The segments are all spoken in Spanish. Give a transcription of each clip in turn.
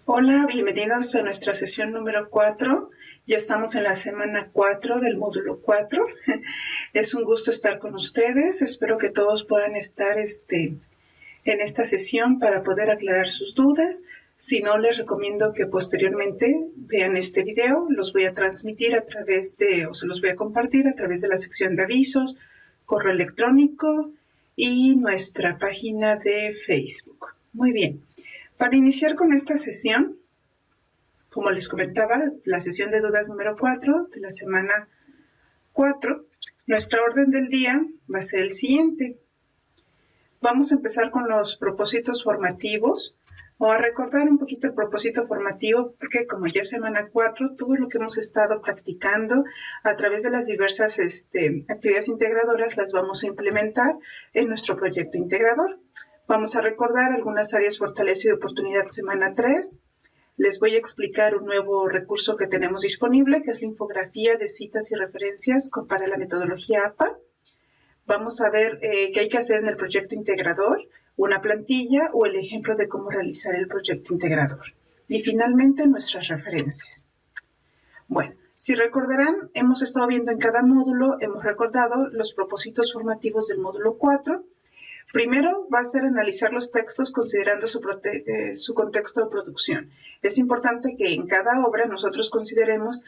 Hola, bienvenidos a nuestra sesión número 4. Ya estamos en la semana 4 del módulo 4. Es un gusto estar con ustedes. Espero que todos puedan estar en esta sesión para poder aclarar sus dudas. Si no, les recomiendo que posteriormente vean este video. Los voy a transmitir se los voy a compartir a través de la sección de avisos, correo electrónico y nuestra página de Facebook. Muy bien. Para iniciar con esta sesión, como les comentaba, la sesión de dudas número 4 de la semana 4, nuestra orden del día va a ser el siguiente. Vamos a empezar con los propósitos formativos o a recordar un poquito el propósito formativo porque como ya es semana 4, todo lo que hemos estado practicando a través de las diversas actividades integradoras las vamos a implementar en nuestro proyecto integrador. Vamos a recordar algunas áreas fortaleza y oportunidad semana 3. Les voy a explicar un nuevo recurso que tenemos disponible, que es la infografía de citas y referencias para la metodología APA. Vamos a ver qué hay que hacer en el proyecto integrador, una plantilla o el ejemplo de cómo realizar el proyecto integrador. Y finalmente, nuestras referencias. Bueno, si recordarán, hemos estado viendo en cada módulo, hemos recordado los propósitos formativos del módulo 4. Primero va a ser analizar los textos considerando su contexto de producción. Es importante que en cada obra nosotros consideremos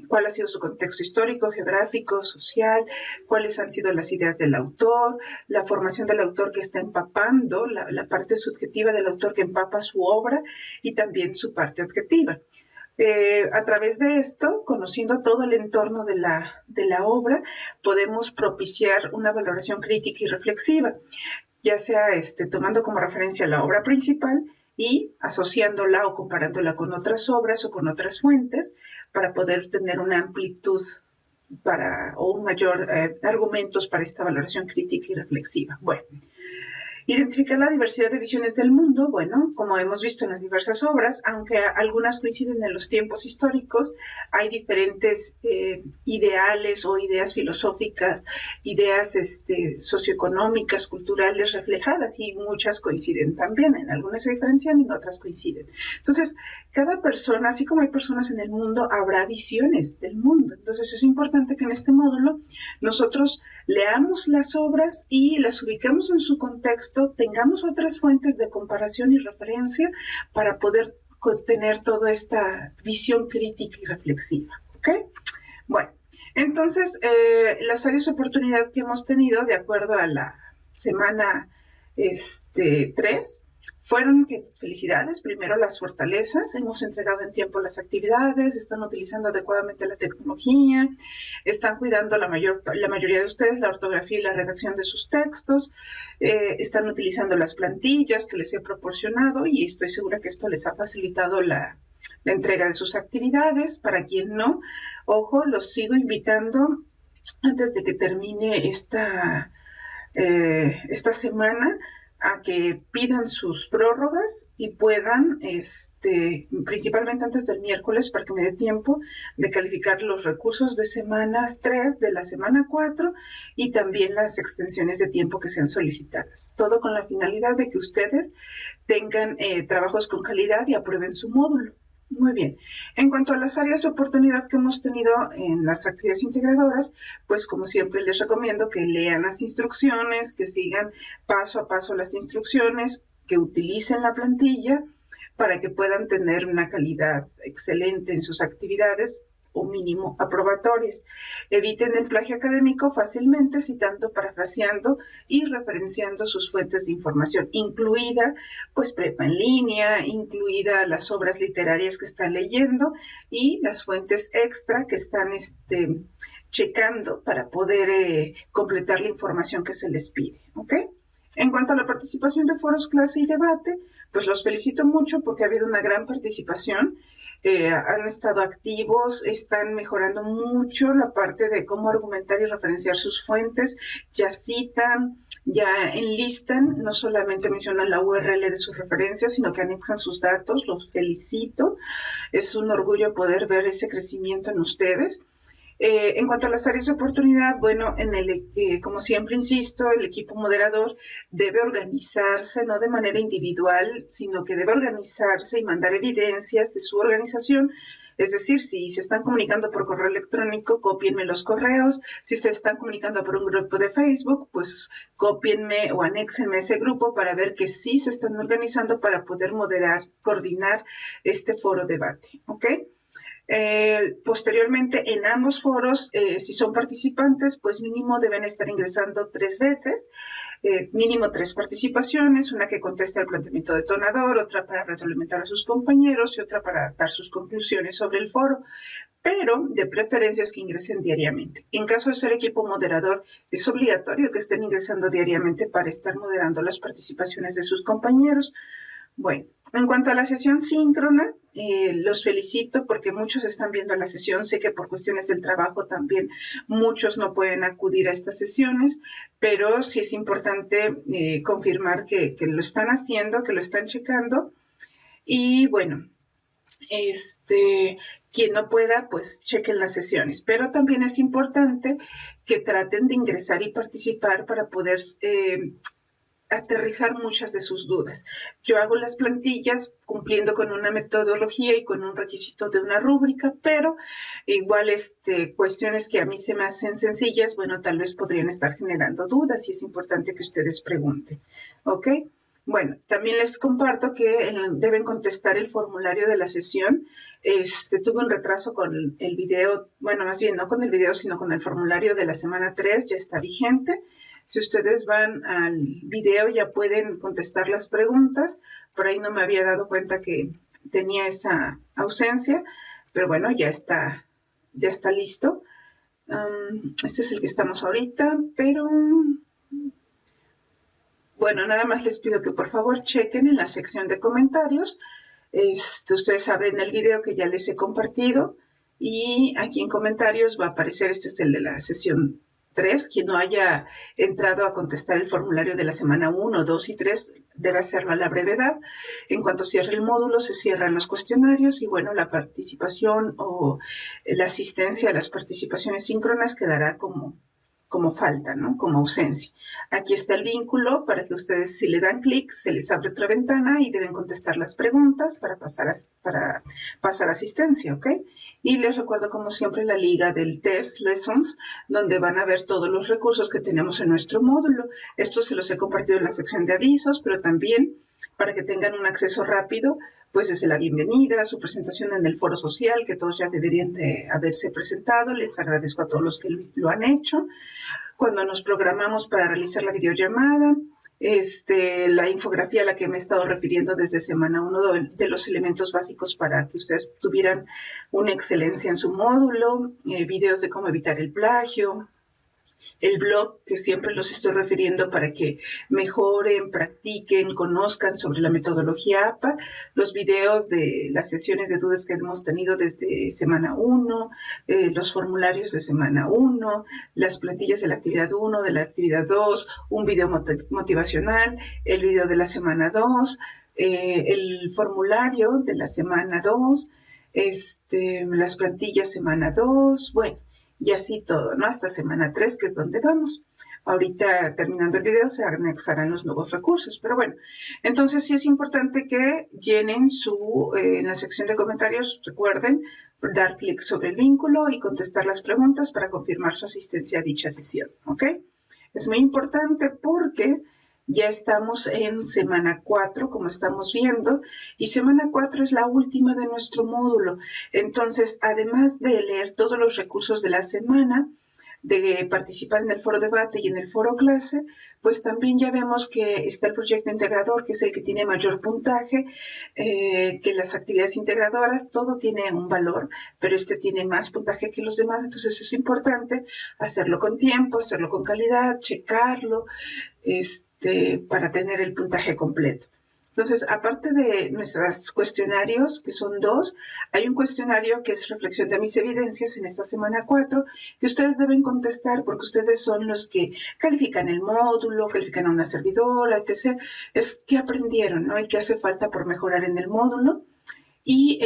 cuál ha sido su contexto histórico, geográfico, social, cuáles han sido las ideas del autor, la formación del autor que está empapando, la parte subjetiva del autor que empapa su obra y también su parte objetiva. A través de esto, conociendo todo el entorno de la obra, podemos propiciar una valoración crítica y reflexiva, ya sea tomando como referencia la obra principal y asociándola o comparándola con otras obras o con otras fuentes para poder tener una amplitud o un mayor argumentos para esta valoración crítica y reflexiva. Bueno. Identificar la diversidad de visiones del mundo, bueno, como hemos visto en las diversas obras, aunque algunas coinciden en los tiempos históricos, hay diferentes ideales o ideas filosóficas, ideas socioeconómicas, culturales reflejadas y muchas coinciden también, en algunas se diferencian y en otras coinciden. Entonces, cada persona, así como hay personas en el mundo, habrá visiones del mundo. Entonces, es importante que en este módulo nosotros leamos las obras y las ubiquemos en su contexto, tengamos otras fuentes de comparación y referencia para poder tener toda esta visión crítica y reflexiva. ¿Ok? Bueno, entonces, las áreas de oportunidad que hemos tenido, de acuerdo a la semana 3, fueron que, felicidades, primero las fortalezas, hemos entregado en tiempo las actividades, están utilizando adecuadamente la tecnología, están cuidando la mayoría de ustedes la ortografía y la redacción de sus textos, están utilizando las plantillas que les he proporcionado y estoy segura que esto les ha facilitado la entrega de sus actividades. Para quien no, ojo, los sigo invitando antes de que termine esta semana a que pidan sus prórrogas y puedan, principalmente antes del miércoles, para que me dé tiempo de calificar los recursos de semana 3, de la semana 4 y también las extensiones de tiempo que sean solicitadas. Todo con la finalidad de que ustedes tengan trabajos con calidad y aprueben su módulo. Muy bien. En cuanto a las áreas de oportunidad que hemos tenido en las actividades integradoras, pues como siempre les recomiendo que lean las instrucciones, que sigan paso a paso las instrucciones, que utilicen la plantilla para que puedan tener una calidad excelente en sus actividades o mínimo aprobatorias. Eviten el plagio académico fácilmente citando, parafraseando y referenciando sus fuentes de información, incluida pues prepa en línea, incluida las obras literarias que están leyendo y las fuentes extra que están checando para poder completar la información que se les pide, ¿ok? En cuanto a la participación de foros, clase y debate, pues los felicito mucho porque ha habido una gran participación. Han estado activos, están mejorando mucho la parte de cómo argumentar y referenciar sus fuentes, ya citan, ya enlistan, no solamente mencionan la URL de sus referencias, sino que anexan sus datos. Los felicito, es un orgullo poder ver ese crecimiento en ustedes. En cuanto a las áreas de oportunidad, bueno, como siempre insisto, el equipo moderador debe organizarse, no de manera individual, sino que debe organizarse y mandar evidencias de su organización. Es decir, si se están comunicando por correo electrónico, cópienme los correos. Si se están comunicando por un grupo de Facebook, pues cópienme o anéxenme ese grupo para ver que sí se están organizando para poder moderar, coordinar este foro debate, ¿ok? Posteriormente, en ambos foros, si son participantes, pues mínimo deben estar ingresando 3 veces, mínimo 3 participaciones, una que conteste al planteamiento detonador, otra para retroalimentar a sus compañeros y otra para dar sus conclusiones sobre el foro, pero de preferencia es que ingresen diariamente. En caso de ser equipo moderador, es obligatorio que estén ingresando diariamente para estar moderando las participaciones de sus compañeros. Bueno, en cuanto a la sesión síncrona, los felicito porque muchos están viendo la sesión. Sé que por cuestiones del trabajo también muchos no pueden acudir a estas sesiones, pero sí es importante confirmar que lo están haciendo, que lo están checando. Y bueno, quien no pueda, pues chequen las sesiones. Pero también es importante que traten de ingresar y participar para poder aterrizar muchas de sus dudas. Yo hago las plantillas cumpliendo con una metodología y con un requisito de una rúbrica, pero igual cuestiones que a mí se me hacen sencillas, bueno, tal vez podrían estar generando dudas y es importante que ustedes pregunten, ¿ok? Bueno, también les comparto que deben contestar el formulario de la sesión. Tuve un retraso con el video, bueno, más bien no con el video, sino con el formulario de la semana 3, ya está vigente. Si ustedes van al video ya pueden contestar las preguntas. Por ahí no me había dado cuenta que tenía esa ausencia, pero bueno, ya está listo. Este es el que estamos ahorita, pero bueno, nada más les pido que por favor chequen en la sección de comentarios. Ustedes abren el video que ya les he compartido y aquí en comentarios va a aparecer, este es el de la sesión 3, quien no haya entrado a contestar el formulario de la semana 1, 2 y 3 debe hacerlo a la brevedad. En cuanto cierre el módulo, se cierran los cuestionarios y bueno, la participación o la asistencia a las participaciones síncronas quedará como falta, ¿no? Como ausencia. Aquí está el vínculo para que ustedes, si le dan clic, se les abre otra ventana y deben contestar las preguntas para pasar asistencia, ¿ok? Y les recuerdo, como siempre, la liga del Test Lessons, donde van a ver todos los recursos que tenemos en nuestro módulo. Esto se los he compartido en la sección de avisos, pero también para que tengan un acceso rápido, pues desde la bienvenida, su presentación en el foro social, que todos ya deberían de haberse presentado. Les agradezco a todos los que lo han hecho. Cuando nos programamos para realizar la videollamada, la infografía a la que me he estado refiriendo desde semana 1 de los elementos básicos para que ustedes tuvieran una excelencia en su módulo, videos de cómo evitar el plagio, el blog que siempre los estoy refiriendo para que mejoren, practiquen, conozcan sobre la metodología APA, los videos de las sesiones de dudas que hemos tenido desde semana 1, los formularios de semana 1, las plantillas de la actividad 1, de la actividad 2, un video motivacional, el video de la semana 2, el formulario de la semana 2, las plantillas semana 2, bueno, y así todo, ¿no? Hasta semana 3, que es donde vamos. Ahorita, terminando el video, se anexarán los nuevos recursos. Pero bueno, entonces sí es importante que llenen en la sección de comentarios, recuerden, dar clic sobre el vínculo y contestar las preguntas para confirmar su asistencia a dicha sesión, ¿ok? Es muy importante porque ya estamos en semana 4, como estamos viendo, y semana 4 es la última de nuestro módulo. Entonces, además de leer todos los recursos de la semana, de participar en el foro debate y en el foro clase, pues también ya vemos que está el proyecto integrador, que es el que tiene mayor puntaje, que las actividades integradoras, todo tiene un valor, pero este tiene más puntaje que los demás, entonces es importante hacerlo con tiempo, hacerlo con calidad, checarlo, para tener el puntaje completo. Entonces, aparte de nuestros cuestionarios, que son 2, hay un cuestionario que es reflexión de mis evidencias en esta semana 4, que ustedes deben contestar porque ustedes son los que califican el módulo, califican a una servidora, etc. Es qué aprendieron, ¿no? Y qué hace falta por mejorar en el módulo. Y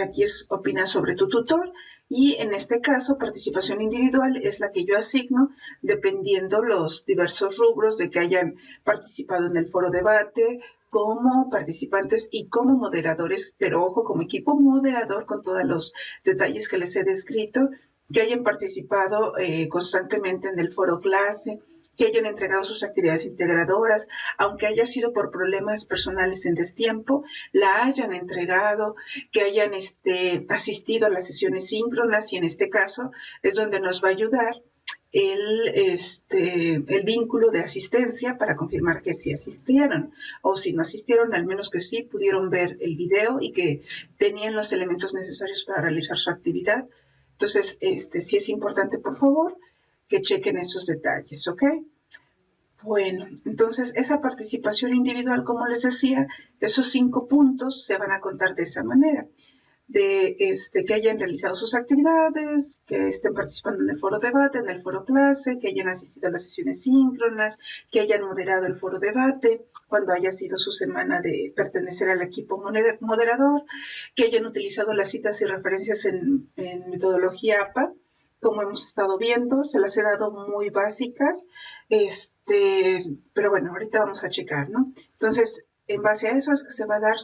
aquí es opina sobre tu tutor. Y en este caso, participación individual es la que yo asigno dependiendo los diversos rubros de que hayan participado en el foro debate, como participantes y como moderadores, pero ojo, como equipo moderador con todos los detalles que les he descrito, que hayan participado constantemente en el foro clase, que hayan entregado sus actividades integradoras, aunque haya sido por problemas personales en destiempo, la hayan entregado, que hayan asistido a las sesiones síncronas, y en este caso es donde nos va a ayudar el vínculo de asistencia para confirmar que sí asistieron, o si no asistieron, al menos que sí pudieron ver el video y que tenían los elementos necesarios para realizar su actividad. Entonces, sí es importante, por favor, que chequen esos detalles, ¿ok? Bueno, entonces esa participación individual, como les decía, esos 5 puntos se van a contar de esa manera. De que hayan realizado sus actividades, que estén participando en el foro debate, en el foro clase, que hayan asistido a las sesiones síncronas, que hayan moderado el foro debate cuando haya sido su semana de pertenecer al equipo moderador, que hayan utilizado las citas y referencias en metodología APA, como hemos estado viendo, se las he dado muy básicas, pero bueno, ahorita vamos a checar, ¿no? Entonces, en base a eso es que se va a dar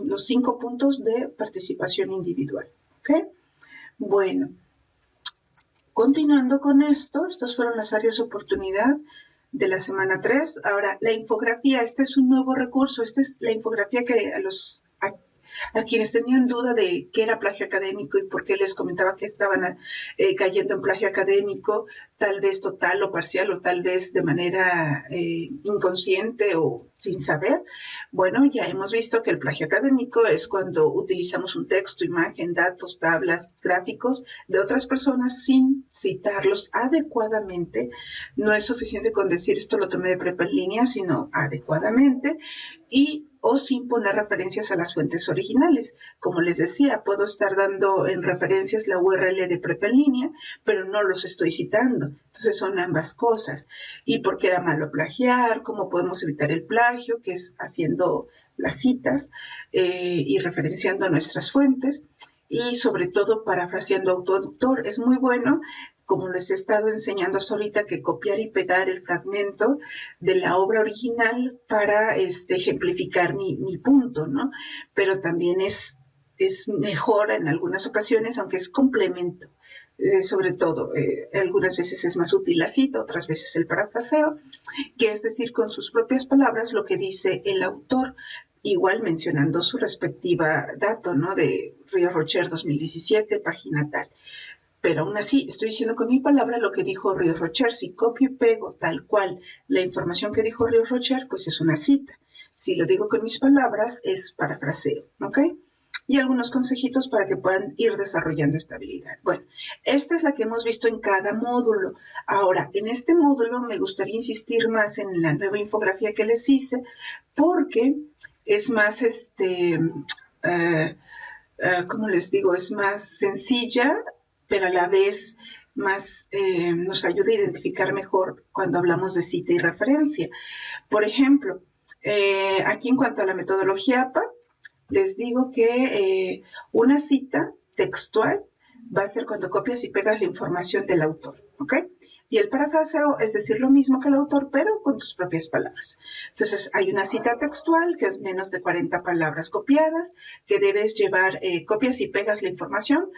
los 5 puntos de participación individual, ¿ok? Bueno, continuando con esto, estas fueron las áreas de oportunidad de la semana 3. Ahora, la infografía, este es un nuevo recurso, esta es la infografía que a quienes tenían duda de qué era plagio académico y por qué les comentaba que estaban cayendo en plagio académico, tal vez total o parcial, o tal vez de manera inconsciente o sin saber. Bueno, ya hemos visto que el plagio académico es cuando utilizamos un texto, imagen, datos, tablas, gráficos de otras personas sin citarlos adecuadamente. No es suficiente con decir esto lo tomé de prepa en línea, sino adecuadamente, o sin poner referencias a las fuentes originales. Como les decía, puedo estar dando en referencias la URL de prepa en línea, pero no los estoy citando. Entonces son ambas cosas. ¿Y por qué era malo plagiar? ¿Cómo podemos evitar el plagio? Que es haciendo las citas y referenciando nuestras fuentes. Y sobre todo parafraseando autor-autor. Es muy bueno, como les he estado enseñando hasta ahorita, que copiar y pegar el fragmento de la obra original para ejemplificar mi punto, ¿no? Pero también es mejor en algunas ocasiones, aunque es complemento. Sobre todo, algunas veces es más útil la cita, otras veces el parafraseo, que es decir con sus propias palabras lo que dice el autor, igual mencionando su respectiva dato, ¿no? De Ríos Rocher 2017, página tal. Pero aún así, estoy diciendo con mi palabra lo que dijo Ríos Rocher. Si copio y pego tal cual la información que dijo Ríos Rocher, pues es una cita. Si lo digo con mis palabras, es parafraseo, ¿ok? Y algunos consejitos para que puedan ir desarrollando esta habilidad. Bueno, esta es la que hemos visto en cada módulo. Ahora, en este módulo me gustaría insistir más en la nueva infografía que les hice, porque es más, ¿cómo les digo? Es más sencilla, pero a la vez más nos ayuda a identificar mejor cuando hablamos de cita y referencia. Por ejemplo, aquí en cuanto a la metodología APA, les digo que una cita textual va a ser cuando copias y pegas la información del autor, ¿ok? Y el parafraseo es decir lo mismo que el autor, pero con tus propias palabras. Entonces, hay una cita textual que es menos de 40 palabras copiadas, que debes llevar, copias y pegas la información,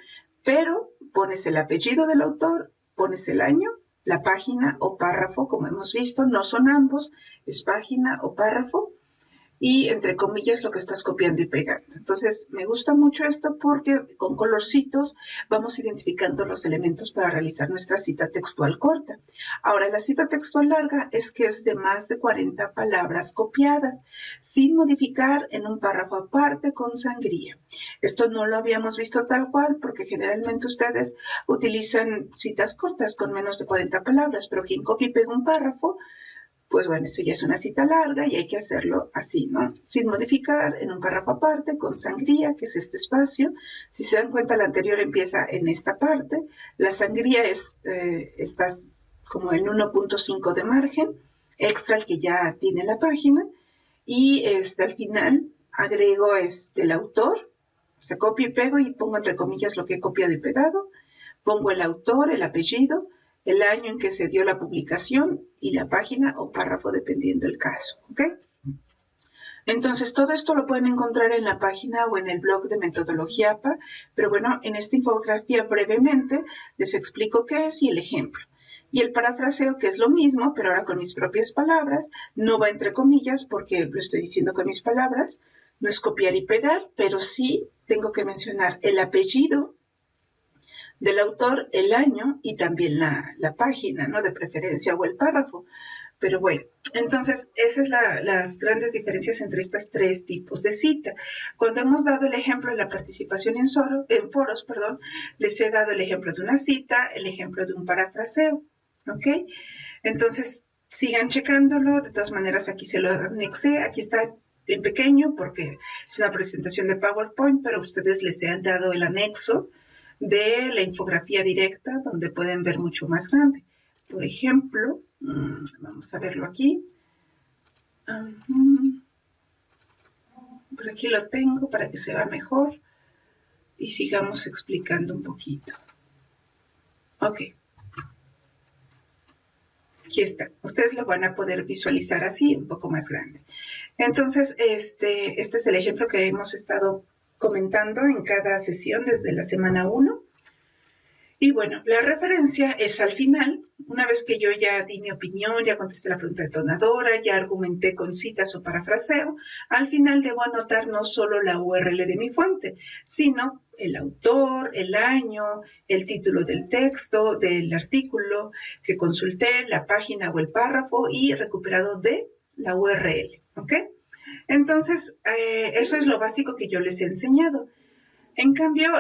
pero pones el apellido del autor, pones el año, la página o párrafo, como hemos visto, no son ambos, es página o párrafo, y entre comillas lo que estás copiando y pegando. Entonces, me gusta mucho esto porque con colorcitos vamos identificando los elementos para realizar nuestra cita textual corta. Ahora, la cita textual larga es que es de más de 40 palabras copiadas, sin modificar en un párrafo aparte con sangría. Esto no lo habíamos visto tal cual porque generalmente ustedes utilizan citas cortas con menos de 40 palabras, pero quien copia y pega un párrafo, pues bueno, eso ya es una cita larga y hay que hacerlo así, ¿no? Sin modificar, en un párrafo aparte, con sangría, que es este espacio. Si se dan cuenta, la anterior empieza en esta parte. La sangría está como en 1.5 de margen, extra el que ya tiene la página. Y al final agrego el autor, o sea, copio y pego y pongo entre comillas lo que he copiado y pegado. Pongo el autor, el apellido, el año en que se dio la publicación y la página o párrafo dependiendo del caso, ¿ok? Entonces, todo esto lo pueden encontrar en la página o en el blog de Metodología APA, pero bueno, en esta infografía brevemente les explico qué es y el ejemplo. Y el parafraseo, que es lo mismo, pero ahora con mis propias palabras, no va entre comillas porque lo estoy diciendo con mis palabras, no es copiar y pegar, pero sí tengo que mencionar el apellido del autor, el año y también la página, ¿no? De preferencia o el párrafo. Pero bueno, entonces esas son las grandes diferencias entre estos tres tipos de cita. Cuando hemos dado el ejemplo de la participación en foros, les he dado el ejemplo de una cita, el ejemplo de un parafraseo, ¿ok? Entonces, sigan checándolo. De todas maneras, aquí se lo anexé, aquí está en pequeño porque es una presentación de PowerPoint, pero ustedes les han dado el anexo de la infografía directa donde pueden ver mucho más grande. Por ejemplo, vamos a verlo aquí. Por aquí lo tengo para que se vea mejor y sigamos explicando un poquito. Ok. Aquí está. Ustedes lo van a poder visualizar así, un poco más grande. Entonces, este es el ejemplo que hemos estado comentando en cada sesión desde la semana 1. Y bueno, la referencia es al final, una vez que yo ya di mi opinión, ya contesté la pregunta detonadora, ya argumenté con citas o parafraseo, al final debo anotar no solo la URL de mi fuente, sino el autor, el año, el título del texto, del artículo que consulté, la página o el párrafo y recuperado de la URL, ¿ok? Entonces, eso es lo básico que yo les he enseñado. En cambio,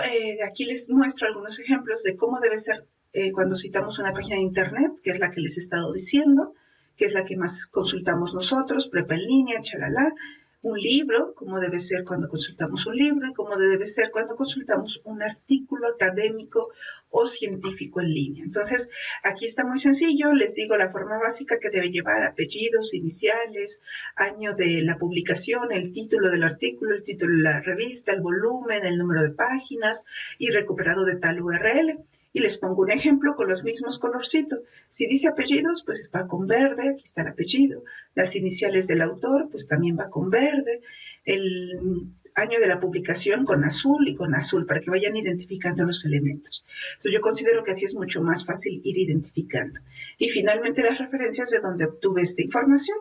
aquí les muestro algunos ejemplos de cómo debe ser cuando citamos una página de internet, que es la que les he estado diciendo, que es la que más consultamos nosotros, prepa en línea, chalala, un libro, cómo debe ser cuando consultamos un libro y cómo debe ser cuando consultamos un artículo académico o científico en línea. Entonces, aquí está muy sencillo, les digo la forma básica que debe llevar: apellidos, iniciales, año de la publicación, el título del artículo, el título de la revista, el volumen, el número de páginas y recuperado de tal URL. Y les pongo un ejemplo con los mismos colorcitos. Si dice apellidos, pues va con verde, aquí está el apellido. Las iniciales del autor, pues también va con verde. El año de la publicación con azul y con azul, para que vayan identificando los elementos. Entonces yo considero que así es mucho más fácil ir identificando. Y finalmente las referencias de donde obtuve esta información,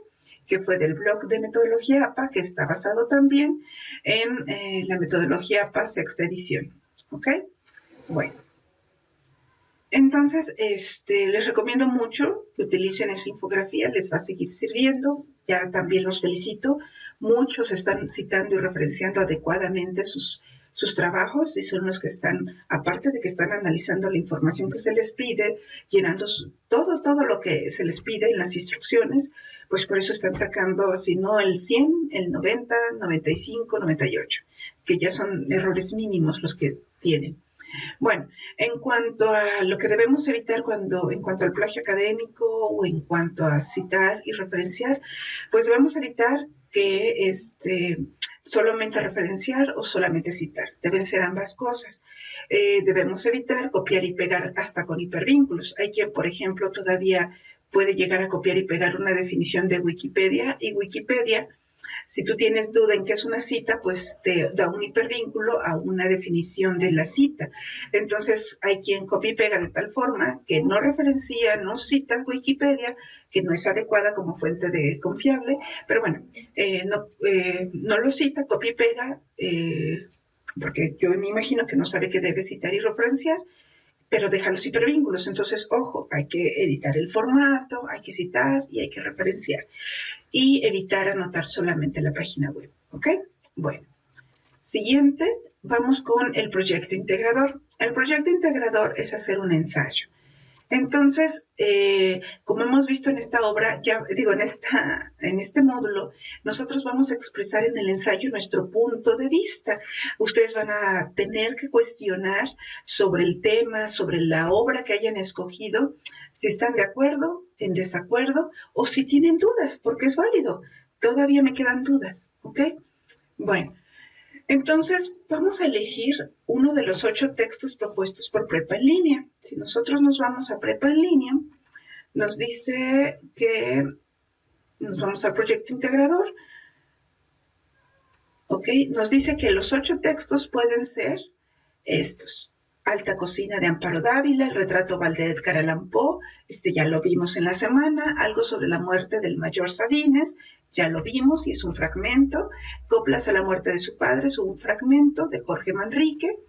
que fue del blog de Metodología APA, que está basado también en la Metodología APA sexta edición. ¿Ok? Bueno. Entonces, les recomiendo mucho que utilicen esa infografía, les va a seguir sirviendo. Ya también los felicito. Muchos están citando y referenciando adecuadamente sus trabajos y son los que están, aparte de que están analizando la información que se les pide, llenando todo lo que se les pide en las instrucciones, pues por eso están sacando, si no el 100, el 90, 95, 98, que ya son errores mínimos los que tienen. Bueno, en cuanto a lo que debemos evitar en cuanto al plagio académico o en cuanto a citar y referenciar, pues debemos evitar que solamente referenciar o solamente citar. Deben ser ambas cosas. Debemos evitar copiar y pegar hasta con hipervínculos. Hay quien, por ejemplo, todavía puede llegar a copiar y pegar una definición de Wikipedia y Wikipedia, si tú tienes duda en qué es una cita, pues te da un hipervínculo a una definición de la cita. Entonces, hay quien copia y pega de tal forma que no referencia, no cita Wikipedia, que no es adecuada como fuente de confiable, pero bueno, no lo cita, copia y pega, porque yo me imagino que no sabe qué debe citar y referenciar, pero deja los hipervínculos. Entonces, ojo, hay que editar el formato, hay que citar y hay que referenciar. Y evitar anotar solamente la página web, ¿ok? Bueno, siguiente, vamos con el proyecto integrador. El proyecto integrador es hacer un ensayo. Entonces, como hemos visto en esta obra, en este módulo, nosotros vamos a expresar en el ensayo nuestro punto de vista. Ustedes van a tener que cuestionar sobre el tema, sobre la obra que hayan escogido, si están de acuerdo, en desacuerdo, o si tienen dudas, porque es válido. Todavía me quedan dudas, ¿ok? Bueno. Entonces, vamos a elegir uno de los 8 textos propuestos por Prepa en Línea. Si nosotros nos vamos a Prepa en Línea, nos dice que nos vamos al proyecto integrador. ¿Ok? Nos dice que los 8 textos pueden ser estos. Alta Cocina de Amparo Dávila, el retrato Valde de Edgar Allan Poe, ya lo vimos en la semana, algo sobre la muerte del mayor Sabines, ya lo vimos y es un fragmento, Coplas a la muerte de su padre, es un fragmento de Jorge Manrique,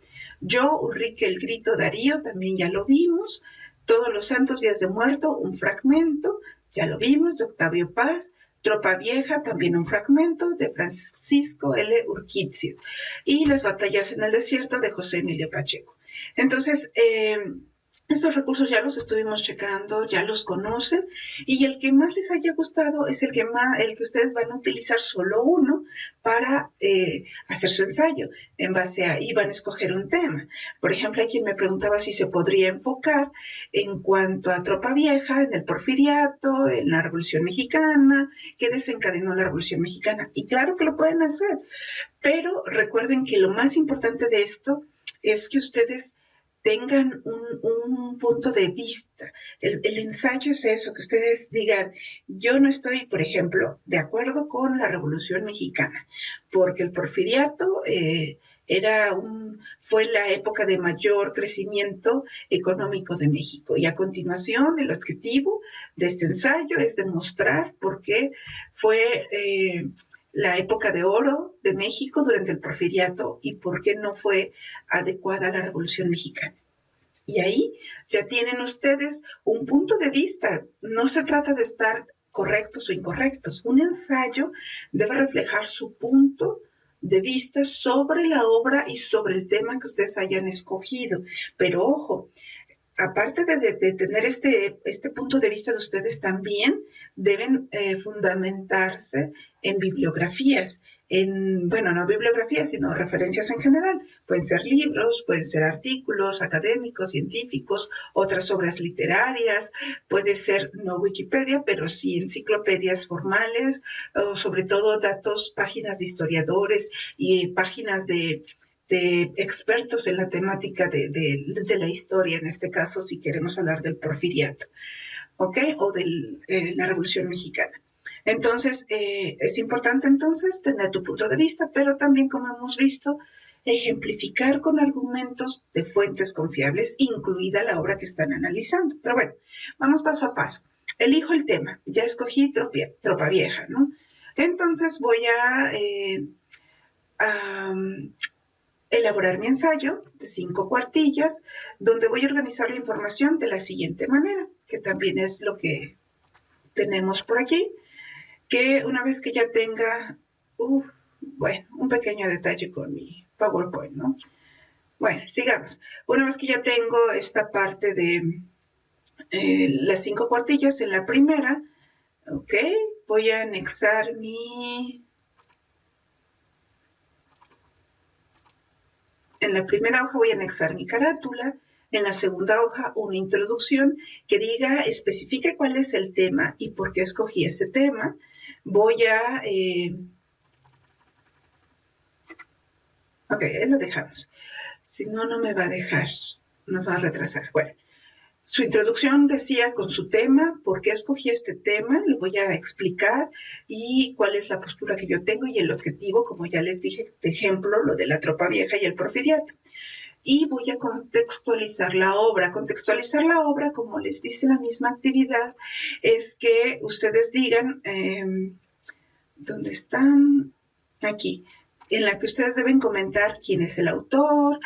Yo, Urrique, el grito Darío, también ya lo vimos, Todos los santos días de muerto, un fragmento, ya lo vimos, de Octavio Paz, Tropa Vieja, también un fragmento de Francisco L. Urquicio, y Las batallas en el desierto de José Emilio Pacheco. Entonces, estos recursos ya los estuvimos checando, ya los conocen, y el que más les haya gustado es el que ustedes van a utilizar solo uno para hacer su ensayo. En base a ahí van a escoger un tema. Por ejemplo, hay quien me preguntaba si se podría enfocar en cuanto a Tropa Vieja, en el Porfiriato, en la Revolución Mexicana, qué desencadenó la Revolución Mexicana. Y claro que lo pueden hacer, pero recuerden que lo más importante de esto es que ustedes tengan un punto de vista. El ensayo es eso, que ustedes digan, yo no estoy, por ejemplo, de acuerdo con la Revolución Mexicana, porque el porfiriato fue la época de mayor crecimiento económico de México. Y a continuación, el objetivo de este ensayo es demostrar por qué fue la época de oro de México durante el porfiriato y por qué no fue adecuada la Revolución Mexicana. Y ahí ya tienen ustedes un punto de vista. No se trata de estar correctos o incorrectos. Un ensayo debe reflejar su punto de vista sobre la obra y sobre el tema que ustedes hayan escogido. Pero ojo, aparte de tener este punto de vista de ustedes, también deben fundamentarse en bibliografías, no bibliografías, sino referencias en general. Pueden ser libros, pueden ser artículos académicos, científicos, otras obras literarias, puede ser no Wikipedia, pero sí enciclopedias formales, o sobre todo datos, páginas de historiadores y páginas de expertos en la temática de la historia, en este caso, si queremos hablar del porfiriato, ¿ok? O de la Revolución Mexicana. Entonces, es importante entonces tener tu punto de vista, pero también, como hemos visto, ejemplificar con argumentos de fuentes confiables, incluida la obra que están analizando. Pero bueno, vamos paso a paso. Elijo el tema. Ya escogí Tropa Vieja, ¿no? Entonces voy a elaborar mi ensayo de 5 cuartillas, donde voy a organizar la información de la siguiente manera, que también es lo que tenemos por aquí, que una vez que ya tenga, un pequeño detalle con mi PowerPoint, ¿no? Bueno, sigamos. Una vez que ya tengo esta parte de las 5 cuartillas en la primera, ok, voy a anexar en la primera hoja voy a anexar mi carátula, en la segunda hoja una introducción que diga, especifique cuál es el tema y por qué escogí ese tema. Voy a... ok, ahí lo dejamos. Si no, no me va a dejar, nos va a retrasar. Bueno, su introducción decía con su tema, por qué escogí este tema, lo voy a explicar y cuál es la postura que yo tengo y el objetivo, como ya les dije, de ejemplo, lo de la Tropa Vieja y el porfiriato. Y voy a contextualizar la obra. Contextualizar la obra, como les dice la misma actividad, es que ustedes digan, ¿dónde están? Aquí, en la que ustedes deben comentar quién es el autor,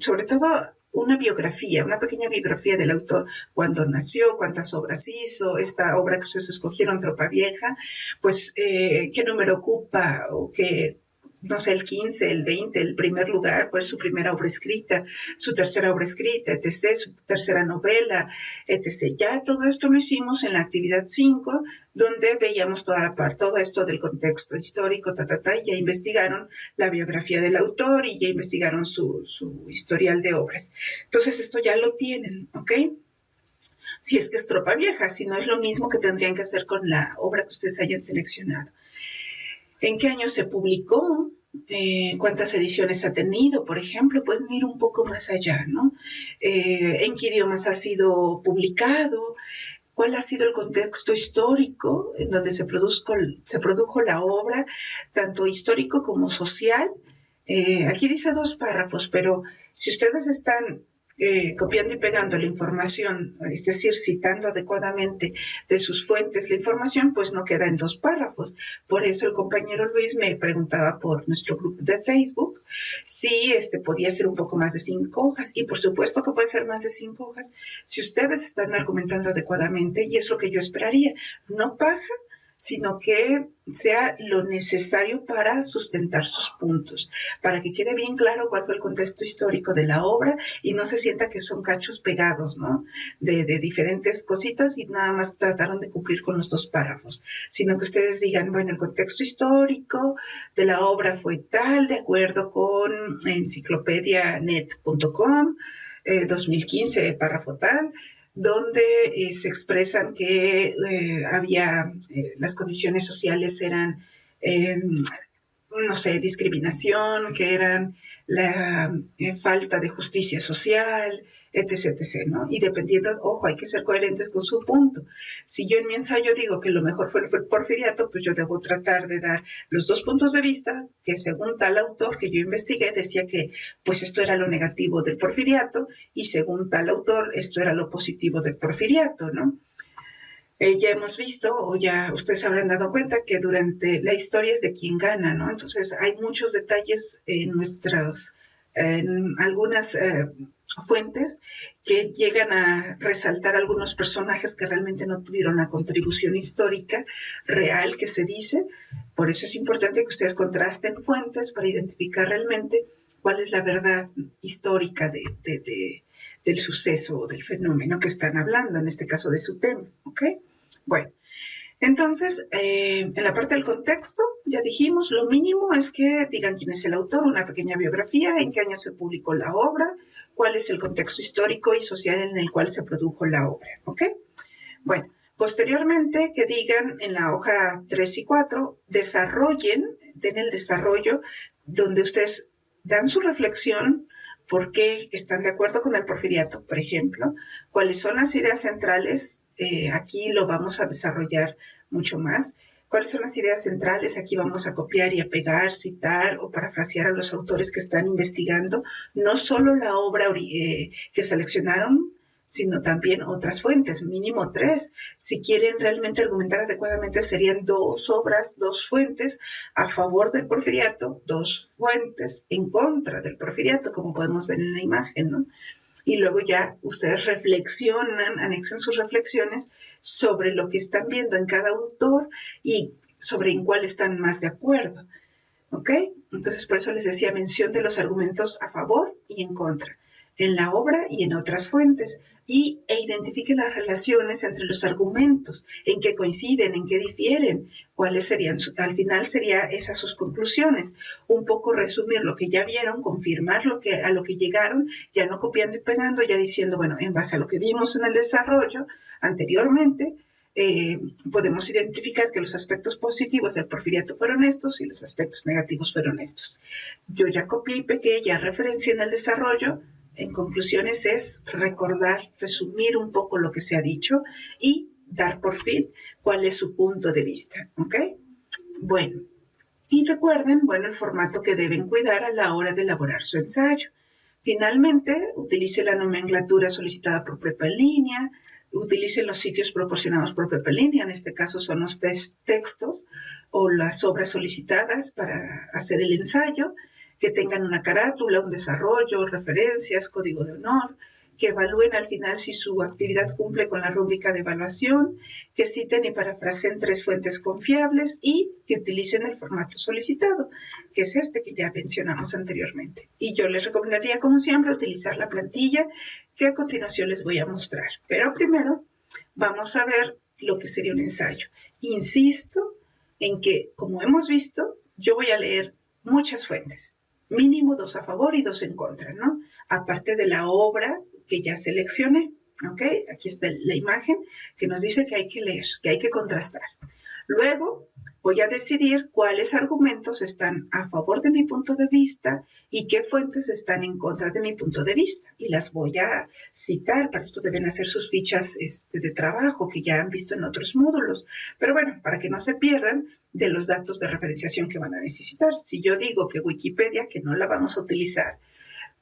sobre todo una biografía, una pequeña biografía del autor, cuándo nació, cuántas obras hizo, esta obra que ustedes escogieron, Tropa Vieja, pues qué número ocupa o qué, no sé, el 15, el 20, el primer lugar, fue su primera obra escrita, su tercera obra escrita, etc., su tercera novela, etc. Ya todo esto lo hicimos en la actividad 5, donde veíamos todo esto del contexto histórico, y ya investigaron la biografía del autor y ya investigaron su historial de obras. Entonces esto ya lo tienen, ¿ok? Si es que es Tropa Vieja, si no es lo mismo que tendrían que hacer con la obra que ustedes hayan seleccionado. en qué año se publicó, cuántas ediciones ha tenido, por ejemplo, pueden ir un poco más allá, ¿no? En qué idiomas ha sido publicado, cuál ha sido el contexto histórico en donde se produjo la obra, tanto histórico como social. Aquí dice 2 párrafos, pero si ustedes están copiando y pegando la información, es decir, citando adecuadamente de sus fuentes la información, pues no queda en 2 párrafos. Por eso el compañero Luis me preguntaba por nuestro grupo de Facebook si podía ser un poco más de 5 hojas, y por supuesto que puede ser más de 5 hojas si ustedes están argumentando adecuadamente, y es lo que yo esperaría, no paja, sino que sea lo necesario para sustentar sus puntos, para que quede bien claro cuál fue el contexto histórico de la obra y no se sienta que son cachos pegados, ¿no? De diferentes cositas y nada más trataron de cumplir con los 2 párrafos, sino que ustedes digan, bueno, el contexto histórico de la obra fue tal, de acuerdo con enciclopedianet.com, 2015, párrafo tal, donde se expresan que había, las condiciones sociales eran, no sé, discriminación, que eran la falta de justicia social, etc., etc., ¿no? Y dependiendo, ojo, hay que ser coherentes con su punto. Si yo en mi ensayo digo que lo mejor fue el porfiriato, pues yo debo tratar de dar los 2 puntos de vista, que según tal autor que yo investigué decía que pues esto era lo negativo del porfiriato, y según tal autor esto era lo positivo del porfiriato, ¿no? Ya hemos visto, o ya ustedes habrán dado cuenta, que durante la historia es de quien gana, ¿no? Entonces hay muchos detalles en algunas fuentes que llegan a resaltar algunos personajes que realmente no tuvieron la contribución histórica real que se dice. Por eso es importante que ustedes contrasten fuentes para identificar realmente cuál es la verdad histórica del suceso o del fenómeno que están hablando, en este caso de su tema, ¿ok? Bueno, entonces, en la parte del contexto, ya dijimos, lo mínimo es que digan quién es el autor, una pequeña biografía, en qué año se publicó la obra, cuál es el contexto histórico y social en el cual se produjo la obra, ¿ok? Bueno, posteriormente que digan en la hoja 3 y 4, den el desarrollo donde ustedes dan su reflexión, por qué están de acuerdo con el porfiriato, por ejemplo, cuáles son las ideas centrales, aquí lo vamos a desarrollar mucho más, cuáles son las ideas centrales, aquí vamos a copiar y a pegar, citar o parafrasear a los autores que están investigando, no solo la obra que seleccionaron, sino también otras fuentes, mínimo 3. Si quieren realmente argumentar adecuadamente, serían 2 obras, 2 fuentes a favor del porfiriato, 2 fuentes en contra del porfiriato, como podemos ver en la imagen, ¿no? Y luego ya ustedes reflexionan, anexan sus reflexiones sobre lo que están viendo en cada autor y sobre en cuál están más de acuerdo, ¿ok? Entonces, por eso les decía, mención de los argumentos a favor y en contra, en la obra y en otras fuentes, e identifique las relaciones entre los argumentos, en qué coinciden, en qué difieren, cuáles serían, al final serían esas sus conclusiones, un poco resumir lo que ya vieron, confirmar a lo que llegaron, ya no copiando y pegando, ya diciendo, bueno, en base a lo que vimos en el desarrollo anteriormente, podemos identificar que los aspectos positivos del porfiriato fueron estos y los aspectos negativos fueron estos. Yo ya copié y pegué, ya referencié en el desarrollo. En conclusiones es recordar, resumir un poco lo que se ha dicho y dar por fin cuál es su punto de vista, ¿ok? Bueno, y recuerden, bueno, el formato que deben cuidar a la hora de elaborar su ensayo. Finalmente, utilice la nomenclatura solicitada por Prepa en línea, utilice los sitios proporcionados por Prepa en línea, en este caso son los textos o las obras solicitadas para hacer el ensayo, que tengan una carátula, un desarrollo, referencias, código de honor, que evalúen al final si su actividad cumple con la rúbrica de evaluación, que citen y parafraseen 3 fuentes confiables y que utilicen el formato solicitado, que es este que ya mencionamos anteriormente. Y yo les recomendaría, como siempre, utilizar la plantilla que a continuación les voy a mostrar. Pero primero vamos a ver lo que sería un ensayo. Insisto en que, como hemos visto, yo voy a leer muchas fuentes, mínimo 2 a favor y 2 en contra, ¿no? Aparte de la obra que ya seleccioné, ¿ok? Aquí está la imagen que nos dice que hay que leer, que hay que contrastar. Luego voy a decidir cuáles argumentos están a favor de mi punto de vista y qué fuentes están en contra de mi punto de vista. Y las voy a citar. Para esto deben hacer sus fichas de trabajo que ya han visto en otros módulos. Pero bueno, para que no se pierdan de los datos de referenciación que van a necesitar. Si yo digo que Wikipedia, que no la vamos a utilizar,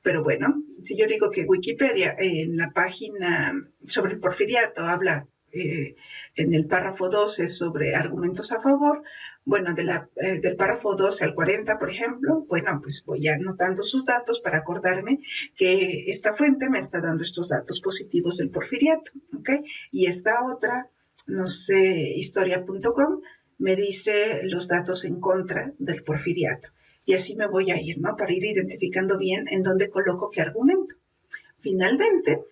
pero bueno, si yo digo que Wikipedia en la página sobre el porfiriato habla en el párrafo 12 sobre argumentos a favor, bueno, del párrafo 12 al 40, por ejemplo, bueno, pues voy anotando sus datos para acordarme que esta fuente me está dando estos datos positivos del porfiriato, ¿ok? Y esta otra, no sé, historia.com, me dice los datos en contra del porfiriato. Y así me voy a ir, ¿no? Para ir identificando bien en dónde coloco qué argumento. Finalmente,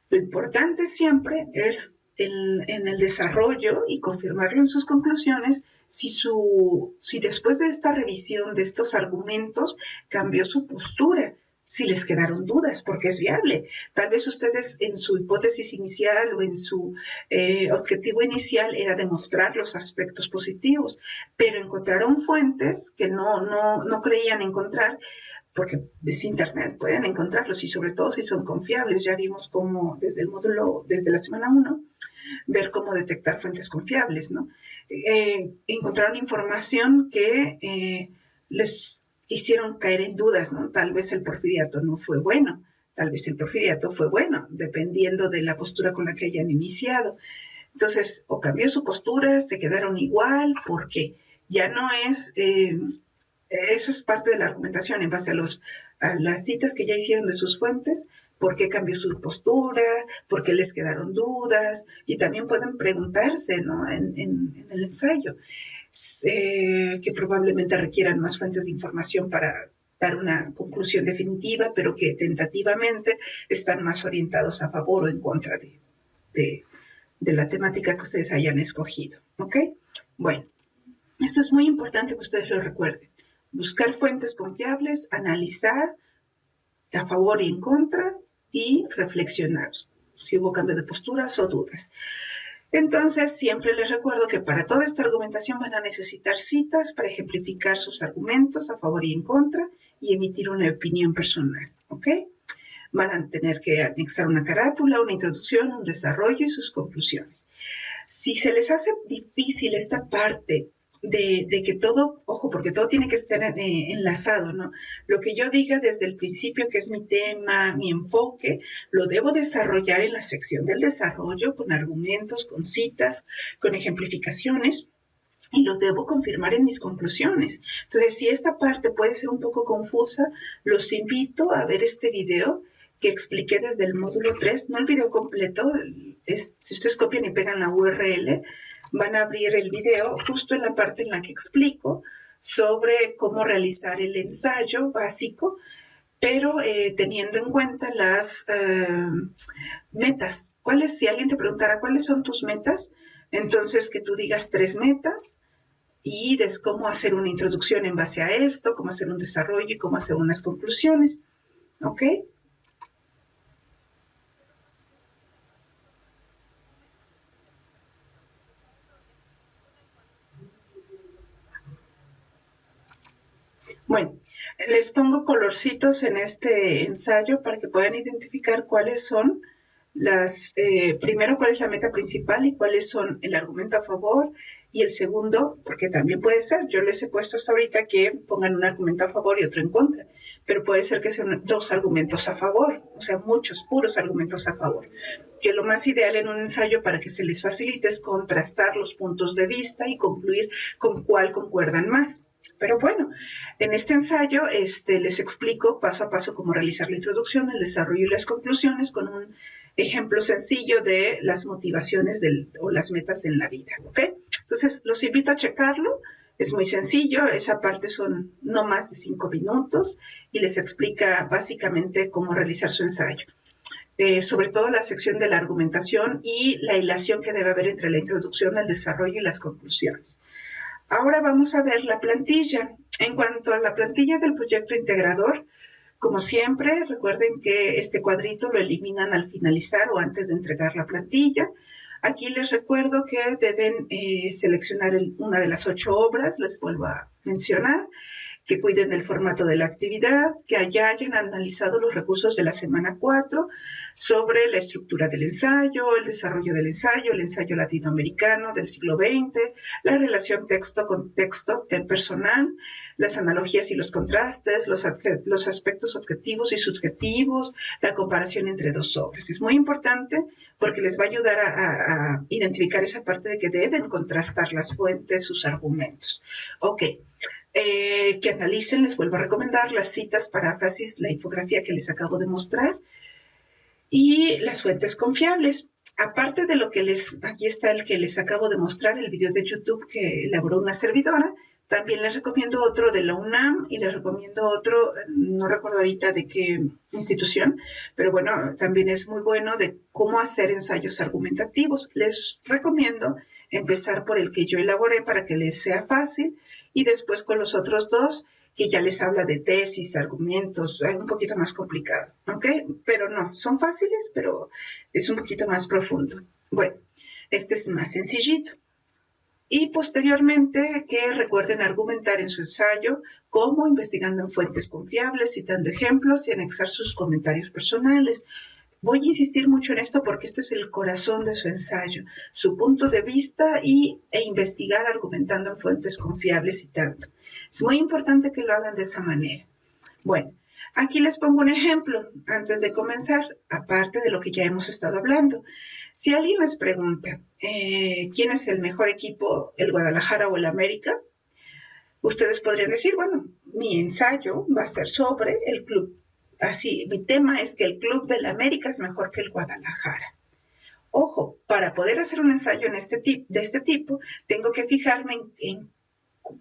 lo importante siempre es en el desarrollo y confirmarlo en sus conclusiones si después de esta revisión de estos argumentos cambió su postura, si les quedaron dudas, porque es viable. Tal vez ustedes en su hipótesis inicial o en su objetivo inicial era demostrar los aspectos positivos, pero encontraron fuentes que no creían encontrar, porque es internet, pueden encontrarlos y sobre todo si son confiables. Ya vimos cómo desde el módulo, desde la semana 1, ver cómo detectar fuentes confiables, ¿no? Encontraron información que les hicieron caer en dudas, ¿no? Tal vez el porfiriato no fue bueno, tal vez el porfiriato fue bueno, dependiendo de la postura con la que hayan iniciado. Entonces, o cambió su postura, se quedaron igual, porque ya no es... eso es parte de la argumentación en base a las citas que ya hicieron de sus fuentes, por qué cambió su postura, por qué les quedaron dudas, y también pueden preguntarse, ¿no? en el ensayo, que probablemente requieran más fuentes de información para dar una conclusión definitiva, pero que tentativamente están más orientados a favor o en contra de la temática que ustedes hayan escogido, ¿ok? Bueno, esto es muy importante que ustedes lo recuerden. Buscar fuentes confiables, analizar a favor y en contra y reflexionar si hubo cambio de posturas o dudas. Entonces, siempre les recuerdo que para toda esta argumentación van a necesitar citas para ejemplificar sus argumentos a favor y en contra y emitir una opinión personal, ¿ok? Van a tener que anexar una carátula, una introducción, un desarrollo y sus conclusiones. Si se les hace difícil esta parte de que todo, ojo, porque todo tiene que estar enlazado, ¿no? Lo que yo diga desde el principio, que es mi tema, mi enfoque, lo debo desarrollar en la sección del desarrollo con argumentos, con citas, con ejemplificaciones, y lo debo confirmar en mis conclusiones. Entonces, si esta parte puede ser un poco confusa, los invito a ver este video que expliqué desde el módulo 3, no el video completo, si ustedes copian y pegan la URL, van a abrir el video justo en la parte en la que explico sobre cómo realizar el ensayo básico, pero teniendo en cuenta las metas. Si alguien te preguntara cuáles son tus metas, entonces que tú digas 3 metas y cómo hacer una introducción en base a esto, cómo hacer un desarrollo y cómo hacer unas conclusiones. ¿Ok? Bueno, les pongo colorcitos en este ensayo para que puedan identificar cuáles son primero cuál es la meta principal y cuáles son el argumento a favor y el segundo, porque también puede ser, yo les he puesto hasta ahorita que pongan un argumento a favor y otro en contra, pero puede ser que sean 2 argumentos a favor, o sea, muchos, puros argumentos a favor, que lo más ideal en un ensayo para que se les facilite es contrastar los puntos de vista y concluir con cuál concuerdan más. Pero bueno, en este ensayo les explico paso a paso cómo realizar la introducción, el desarrollo y las conclusiones con un ejemplo sencillo de las motivaciones o las metas en la vida, ¿ok? Entonces, los invito a checarlo. Es muy sencillo, esa parte son no más de 5 minutos y les explica básicamente cómo realizar su ensayo. Sobre todo la sección de la argumentación y la hilación que debe haber entre la introducción, el desarrollo y las conclusiones. Ahora vamos a ver la plantilla. En cuanto a la plantilla del proyecto integrador, como siempre, recuerden que este cuadrito lo eliminan al finalizar o antes de entregar la plantilla. Aquí les recuerdo que deben seleccionar una de las 8 obras, les vuelvo a mencionar, que cuiden el formato de la actividad, que hayan analizado los recursos de la semana 4 sobre la estructura del ensayo, el desarrollo del ensayo, el ensayo latinoamericano del siglo XX, la relación texto con texto personal, las analogías y los contrastes, los aspectos objetivos y subjetivos, la comparación entre dos obras. Es muy importante porque les va a ayudar a identificar esa parte de que deben contrastar las fuentes, sus argumentos. Ok. Que analicen, les vuelvo a recomendar las citas, paráfrasis, la infografía que les acabo de mostrar y las fuentes confiables. Aparte de lo que aquí está el que les acabo de mostrar, el video de YouTube que elaboró una servidora, también les recomiendo otro de la UNAM y les recomiendo otro, no recuerdo ahorita de qué institución, pero bueno, también es muy bueno de cómo hacer ensayos argumentativos. Les recomiendo empezar por el que yo elaboré para que les sea fácil y después con los otros dos que ya les habla de tesis, argumentos, un poquito más complicado, ¿ok? Pero no, son fáciles, pero es un poquito más profundo. Bueno, este es más sencillito. Y posteriormente que recuerden argumentar en su ensayo como investigando en fuentes confiables, citando ejemplos y anexar sus comentarios personales. Voy a insistir mucho en esto porque este es el corazón de su ensayo, su punto de vista e investigar argumentando en fuentes confiables citando. Es muy importante que lo hagan de esa manera. Bueno, aquí les pongo un ejemplo antes de comenzar, aparte de lo que ya hemos estado hablando. Si alguien les pregunta, ¿quién es el mejor equipo, el Guadalajara o el América? Ustedes podrían decir, bueno, mi ensayo va a ser sobre el club. Así, mi tema es que el Club del América es mejor que el Guadalajara. Ojo, para poder hacer un ensayo de este tipo, tengo que fijarme en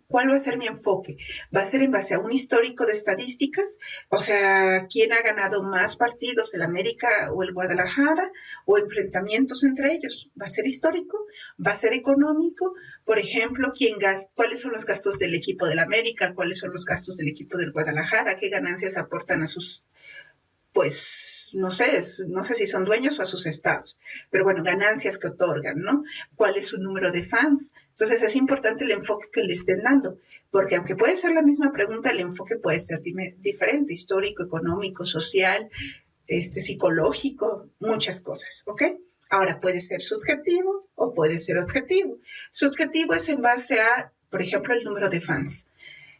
cuál va a ser mi enfoque. ¿Va a ser en base a un histórico de estadísticas? O sea, ¿quién ha ganado más partidos, el América o el Guadalajara? ¿O enfrentamientos entre ellos? ¿Va a ser histórico? ¿Va a ser económico? Por ejemplo, ¿cuáles son los gastos del equipo del América? ¿Cuáles son los gastos del equipo del Guadalajara? ¿Qué ganancias aportan a sus, pues, no sé si son dueños o a sus estados, pero bueno, ganancias que otorgan, ¿no? ¿Cuál es su número de fans? Entonces es importante el enfoque que le estén dando, porque aunque puede ser la misma pregunta, el enfoque puede ser diferente, histórico, económico, social, psicológico, muchas cosas, ¿ok? Ahora, puede ser subjetivo o puede ser objetivo. Subjetivo es en base a, por ejemplo, el número de fans,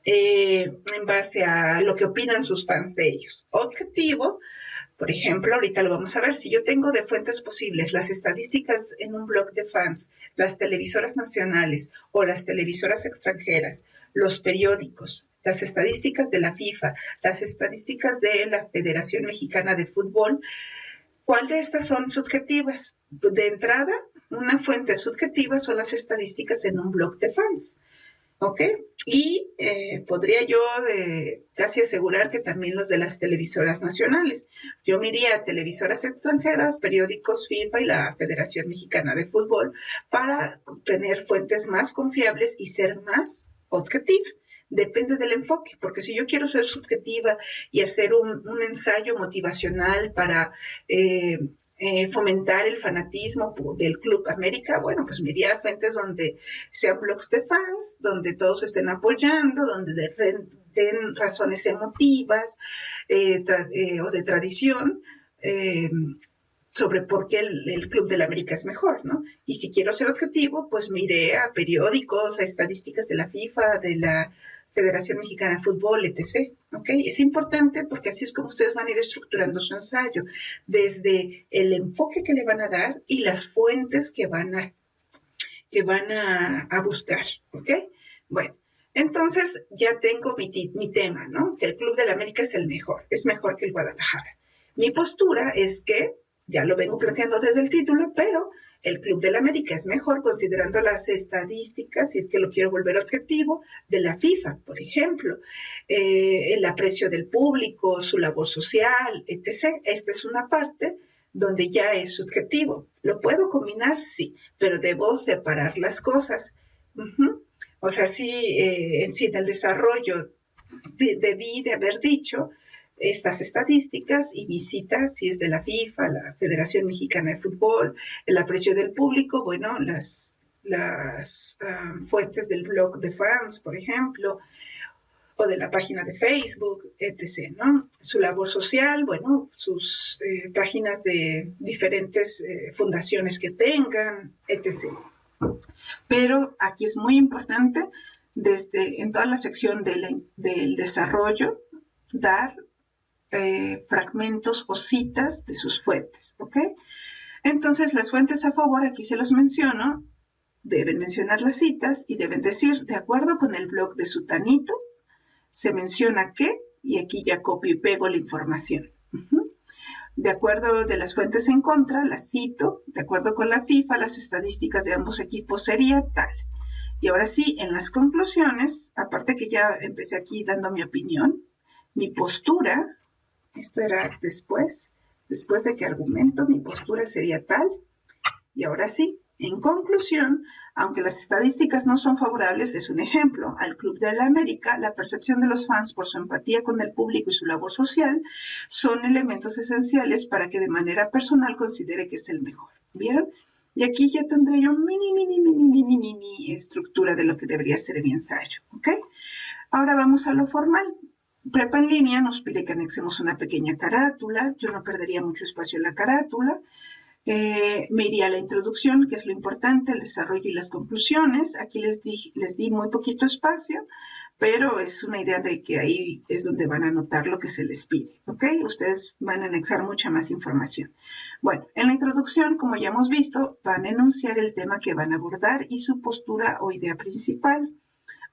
en base a lo que opinan sus fans de ellos. Objetivo, por ejemplo, ahorita lo vamos a ver, si yo tengo de fuentes posibles las estadísticas en un blog de fans, las televisoras nacionales o las televisoras extranjeras, los periódicos, las estadísticas de la FIFA, las estadísticas de la Federación Mexicana de Fútbol, ¿cuál de estas son subjetivas? De entrada, una fuente subjetiva son las estadísticas en un blog de fans. ¿Ok? Y podría yo casi asegurar que también los de las televisoras nacionales. Yo me iría a televisoras extranjeras, periódicos FIFA y la Federación Mexicana de Fútbol para tener fuentes más confiables y ser más objetiva. Depende del enfoque, porque si yo quiero ser subjetiva y hacer un ensayo motivacional para fomentar el fanatismo del Club América, bueno, pues me iría a fuentes donde sean blogs de fans, donde todos estén apoyando, donde den razones emotivas o de tradición sobre por qué el Club del América es mejor, ¿no? Y si quiero ser objetivo, pues me iré a periódicos, a estadísticas de la FIFA, de la Federación Mexicana de Fútbol, etc. ¿Ok? Es importante porque así es como ustedes van a ir estructurando su ensayo, desde el enfoque que le van a dar y las fuentes que van a buscar. ¿Ok? Bueno, entonces ya tengo mi tema, ¿no? Que el Club de la América es mejor que el Guadalajara. Mi postura es que, ya lo vengo planteando desde el título, pero el Club de la América es mejor considerando las estadísticas, si es que lo quiero volver objetivo, de la FIFA, por ejemplo, el aprecio del público, su labor social, etc. Esta es una parte donde ya es subjetivo. ¿Lo puedo combinar? Sí, pero debo separar las cosas. O sea, sí, en el desarrollo debí de haber dicho estas estadísticas y visita, si es de la FIFA, la Federación Mexicana de Fútbol, el aprecio del público, bueno, las fuentes del blog de fans, por ejemplo, o de la página de Facebook, etc., ¿no? Su labor social, bueno, sus páginas de diferentes fundaciones que tengan, etc. Pero aquí es muy importante, en toda la sección del desarrollo, dar fragmentos o citas de sus fuentes, ¿ok? Entonces, las fuentes a favor, aquí se los menciono, deben mencionar las citas y deben decir, de acuerdo con el blog de Sutanito, se menciona que, y aquí ya copio y pego la información. De acuerdo de las fuentes en contra, las cito, de acuerdo con la FIFA, las estadísticas de ambos equipos sería tal. Y ahora sí, en las conclusiones, aparte que ya empecé aquí dando mi opinión, mi postura, esto era después de que argumento, mi postura sería tal. Y ahora sí, en conclusión, aunque las estadísticas no son favorables, es un ejemplo. Al Club de la América, la percepción de los fans por su empatía con el público y su labor social son elementos esenciales para que de manera personal considere que es el mejor. ¿Vieron? Y aquí ya tendré yo mini estructura de lo que debería ser mi ensayo. ¿Ok? Ahora vamos a lo formal. Prepa en línea nos pide que anexemos una pequeña carátula. Yo no perdería mucho espacio en la carátula. Me iría a la introducción, que es lo importante, el desarrollo y las conclusiones. Aquí les di muy poquito espacio, pero es una idea de que ahí es donde van a anotar lo que se les pide, ¿ok? Ustedes van a anexar mucha más información. Bueno, en la introducción, como ya hemos visto, van a enunciar el tema que van a abordar y su postura o idea principal.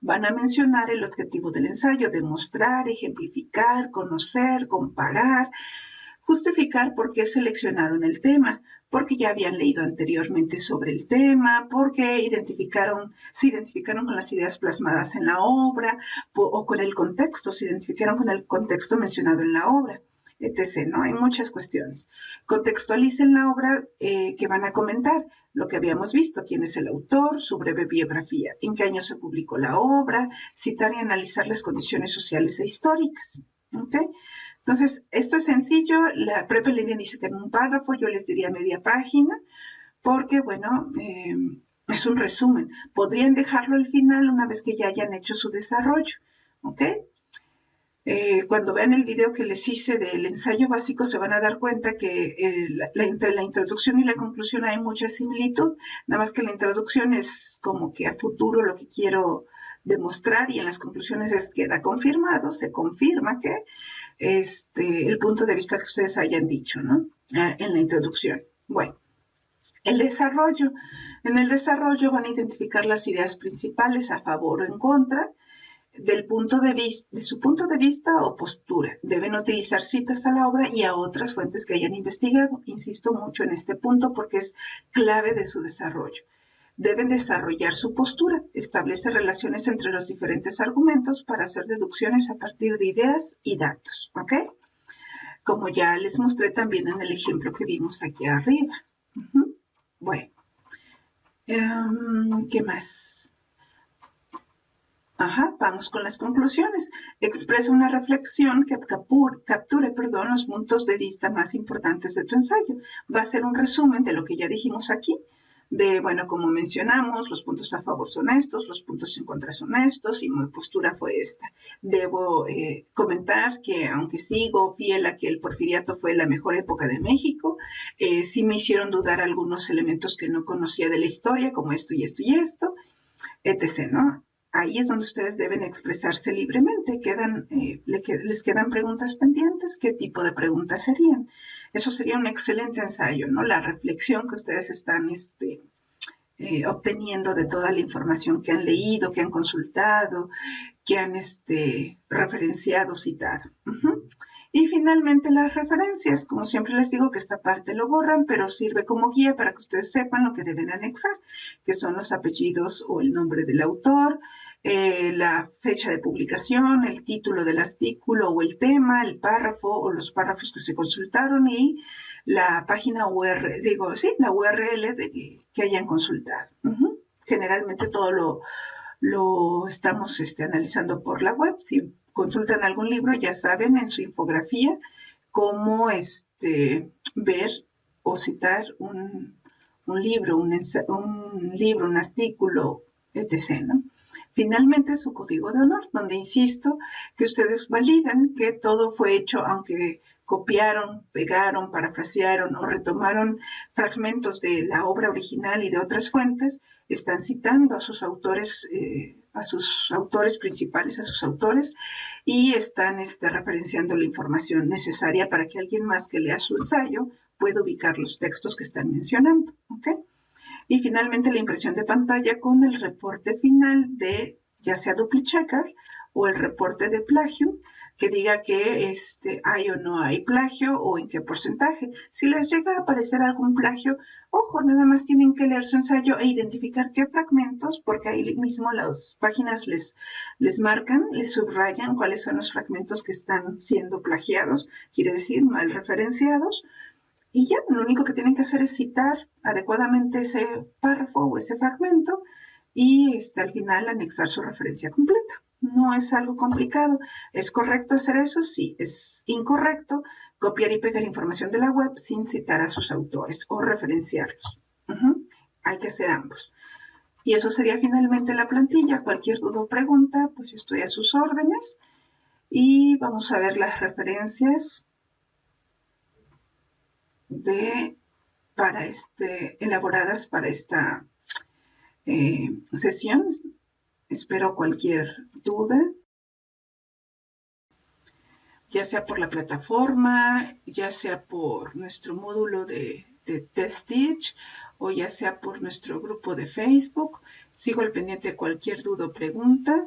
Van a mencionar el objetivo del ensayo, demostrar, ejemplificar, conocer, comparar, justificar por qué seleccionaron el tema, porque ya habían leído anteriormente sobre el tema, porque se identificaron con las ideas plasmadas en la obra o con el contexto, se identificaron con el contexto mencionado en la obra, etc., ¿no? Hay muchas cuestiones. Contextualicen la obra que van a comentar, lo que habíamos visto, quién es el autor, su breve biografía, en qué año se publicó la obra, citar y analizar las condiciones sociales e históricas, ¿ok? Entonces, esto es sencillo, la prepa en línea dice que en un párrafo, yo les diría media página, porque, bueno, es un resumen. Podrían dejarlo al final una vez que ya hayan hecho su desarrollo, ¿ok? Cuando vean el video que les hice del ensayo básico, se van a dar cuenta que entre la introducción y la conclusión hay mucha similitud, nada más que la introducción es como que a futuro lo que quiero demostrar y en las conclusiones queda confirmado, se confirma que el punto de vista que ustedes hayan dicho, ¿no? En la introducción. Bueno, el desarrollo. En el desarrollo van a identificar las ideas principales a favor o en contra de su punto de vista o postura. Deben utilizar citas a la obra y a otras fuentes que hayan investigado. Insisto mucho en este punto porque es clave de su desarrollo. Deben desarrollar su postura, establece relaciones entre los diferentes argumentos para hacer deducciones a partir de ideas y datos, ¿ok? Como ya les mostré también en el ejemplo que vimos aquí arriba. Bueno, ¿qué más? Vamos con las conclusiones. Expresa una reflexión que capture los puntos de vista más importantes de tu ensayo. Va a ser un resumen de lo que ya dijimos aquí. Bueno, como mencionamos, los puntos a favor son estos, los puntos en contra son estos y mi postura fue esta. Debo comentar que aunque sigo fiel a que el porfiriato fue la mejor época de México, sí me hicieron dudar algunos elementos que no conocía de la historia, como esto y esto y esto, etc., ¿no? Ahí es donde ustedes deben expresarse libremente. Les quedan preguntas pendientes. ¿Qué tipo de preguntas serían? Eso sería un excelente ensayo, ¿no? La reflexión que ustedes están obteniendo de toda la información que han leído, que han consultado, que han referenciado, citado. Y finalmente las referencias. Como siempre les digo que esta parte lo borran, pero sirve como guía para que ustedes sepan lo que deben anexar, que son los apellidos o el nombre del autor, la fecha de publicación, el título del artículo o el tema, el párrafo o los párrafos que se consultaron y la página URL, la URL que hayan consultado. Generalmente todo lo estamos analizando por la web. Si consultan algún libro, ya saben en su infografía cómo ver o citar un libro, un artículo, etc., ¿no? Finalmente, su código de honor, donde insisto que ustedes validan que todo fue hecho, aunque copiaron, pegaron, parafrasearon o retomaron fragmentos de la obra original y de otras fuentes, están citando a sus autores principales, a sus autores, y están referenciando la información necesaria para que alguien más que lea su ensayo pueda ubicar los textos que están mencionando, ¿ok? Y finalmente la impresión de pantalla con el reporte final de ya sea dupli checker o el reporte de plagio que diga que hay o no hay plagio o en qué porcentaje. Si les llega a aparecer algún plagio, ojo, nada más tienen que leer su ensayo e identificar qué fragmentos, porque ahí mismo las páginas les marcan, les subrayan cuáles son los fragmentos que están siendo plagiados, quiere decir mal referenciados. Y ya, lo único que tienen que hacer es citar adecuadamente ese párrafo o ese fragmento y al final anexar su referencia completa. No es algo complicado. ¿Es correcto hacer eso? Sí. ¿Es incorrecto copiar y pegar información de la web sin citar a sus autores o referenciarlos? Hay que hacer ambos. Y eso sería finalmente la plantilla. Cualquier duda o pregunta, pues estoy a sus órdenes. Y vamos a ver las referencias elaboradas para esta sesión. Espero cualquier duda, ya sea por la plataforma, ya sea por nuestro módulo de TestTeach o ya sea por nuestro grupo de Facebook. Sigo al pendiente de cualquier duda o pregunta.